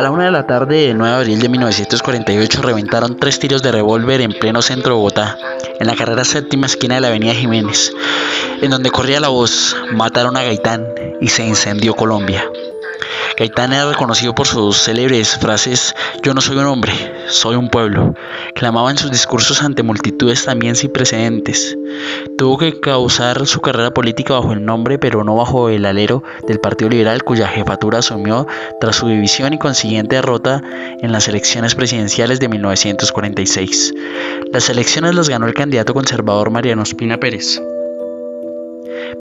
A la 1 de la tarde del 9 de abril de 1948 reventaron 3 tiros de revólver en pleno centro de Bogotá, en la carrera séptima esquina de la avenida Jiménez, en donde corría la voz: mataron a Gaitán y se incendió Colombia. Gaitán era reconocido por sus célebres frases "yo no soy un hombre, soy un pueblo", clamaba en sus discursos ante multitudes también sin precedentes. Tuvo que causar su carrera política bajo el nombre, pero no bajo el alero del Partido Liberal, cuya jefatura asumió tras su división y consiguiente derrota en las elecciones presidenciales de 1946. Las elecciones las ganó el candidato conservador Mariano Ospina Pérez,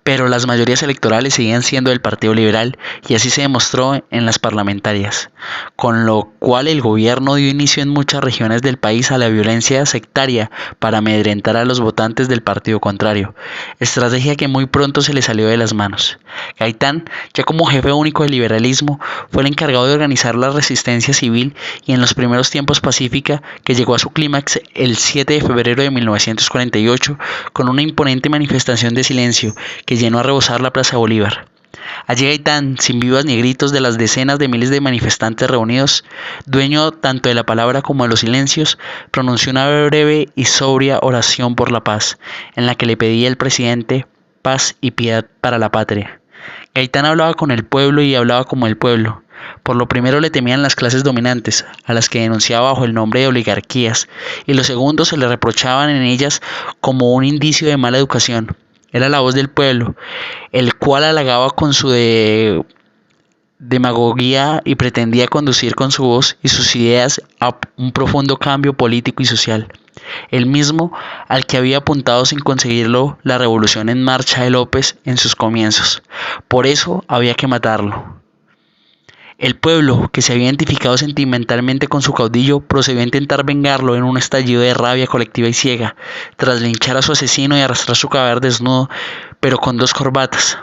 pero las mayorías electorales seguían siendo del Partido Liberal, y así se demostró en las parlamentarias, con lo cual el gobierno dio inicio en muchas regiones del país a la violencia sectaria para amedrentar a los votantes del partido contrario, estrategia que muy pronto se le salió de las manos. Gaitán, ya como jefe único del liberalismo, fue el encargado de organizar la resistencia civil y en los primeros tiempos pacífica, que llegó a su clímax el 7 de febrero de 1948 con una imponente manifestación de silencio que llenó a rebosar la Plaza Bolívar. Allí Gaitán, sin vivas ni gritos de las decenas de miles de manifestantes reunidos, dueño tanto de la palabra como de los silencios, pronunció una breve y sobria oración por la paz, en la que le pedía al presidente paz y piedad para la patria. Gaitán hablaba con el pueblo y hablaba como el pueblo. Por lo primero le temían las clases dominantes, a las que denunciaba bajo el nombre de oligarquías, y lo segundo se le reprochaban en ellas como un indicio de mala educación. Era la voz del pueblo, el cual halagaba con su demagogia y pretendía conducir con su voz y sus ideas a un profundo cambio político y social, el mismo al que había apuntado sin conseguirlo la revolución en marcha de López en sus comienzos. Por eso había que matarlo. El pueblo, que se había identificado sentimentalmente con su caudillo, procedió a intentar vengarlo en un estallido de rabia colectiva y ciega, tras linchar a su asesino y arrastrar su cadáver desnudo, pero con 2 corbatas.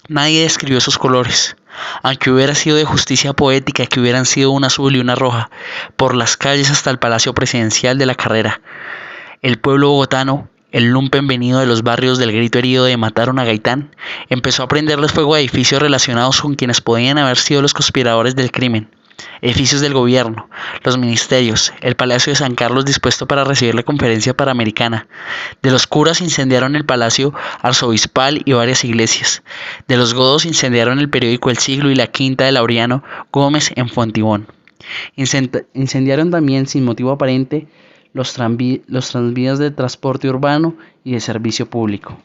Nadie describió sus colores, aunque hubiera sido de justicia poética que hubieran sido una azul y una roja, por las calles hasta el Palacio Presidencial de la Carrera. El pueblo bogotano, el lumpen venido de los barrios del grito herido de "mataron a Gaitán", empezó a prenderles fuego a edificios relacionados con quienes podían haber sido los conspiradores del crimen. Edificios del gobierno, los ministerios, el Palacio de San Carlos dispuesto para recibir la conferencia panamericana. De los curas incendiaron el Palacio Arzobispal y varias iglesias. De los godos incendiaron el periódico El Siglo y la quinta de Laureano Gómez en Fontibón. Incendiaron también, sin motivo aparente, los tranvías de transporte urbano y de servicio público.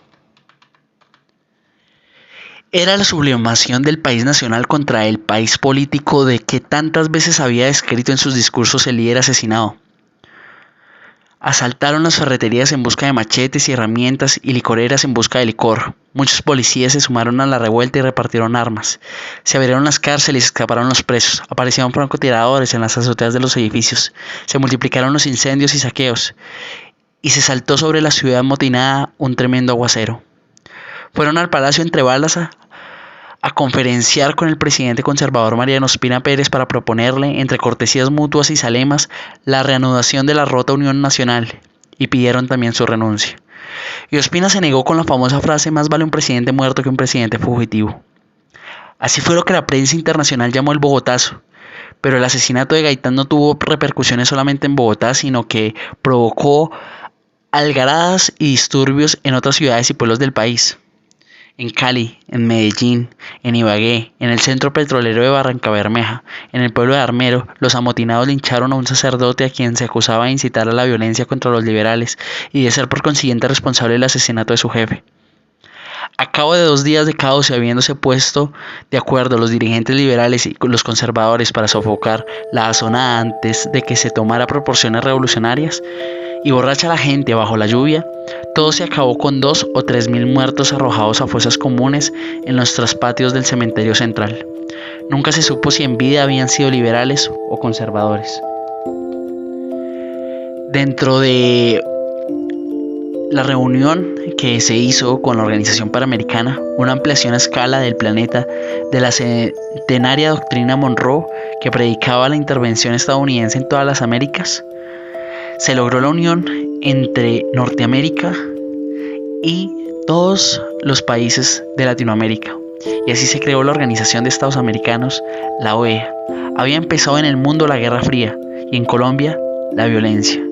Era la sublimación del país nacional contra el país político de que tantas veces había descrito en sus discursos el líder asesinado. Asaltaron las ferreterías en busca de machetes y herramientas y licoreras en busca de licor. Muchos policías se sumaron a la revuelta y repartieron armas. Se abrieron las cárceles y escaparon los presos. Aparecieron francotiradores en las azoteas de los edificios. Se multiplicaron los incendios y saqueos. Y se saltó sobre la ciudad amotinada un tremendo aguacero. Fueron al palacio entre balas a conferenciar con el presidente conservador Mariano Ospina Pérez para proponerle, entre cortesías mutuas y zalemas, la reanudación de la rota Unión Nacional, y pidieron también su renuncia. Y Ospina se negó con la famosa frase: "más vale un presidente muerto que un presidente fugitivo". Así fue lo que la prensa internacional llamó el Bogotazo. Pero el asesinato de Gaitán no tuvo repercusiones solamente en Bogotá, sino que provocó algaradas y disturbios en otras ciudades y pueblos del país. En Cali, en Medellín, en Ibagué, en el centro petrolero de Barrancabermeja, en el pueblo de Armero, los amotinados lincharon a un sacerdote a quien se acusaba de incitar a la violencia contra los liberales y de ser por consiguiente responsable del asesinato de su jefe. A cabo de 2 días de caos y habiéndose puesto de acuerdo los dirigentes liberales y los conservadores para sofocar la zona antes de que se tomara proporciones revolucionarias y borracha la gente bajo la lluvia, todo se acabó con 2 o 3 mil muertos arrojados a fosas comunes en los traspatios del cementerio central. Nunca se supo si en vida habían sido liberales o conservadores. Dentro de la reunión que se hizo con la Organización Panamericana, una ampliación a escala del planeta de la centenaria doctrina Monroe que predicaba la intervención estadounidense en todas las Américas, se logró la unión entre Norteamérica y todos los países de Latinoamérica, y así se creó la Organización de Estados Americanos, la OEA. Había empezado en el mundo la Guerra Fría y en Colombia la violencia.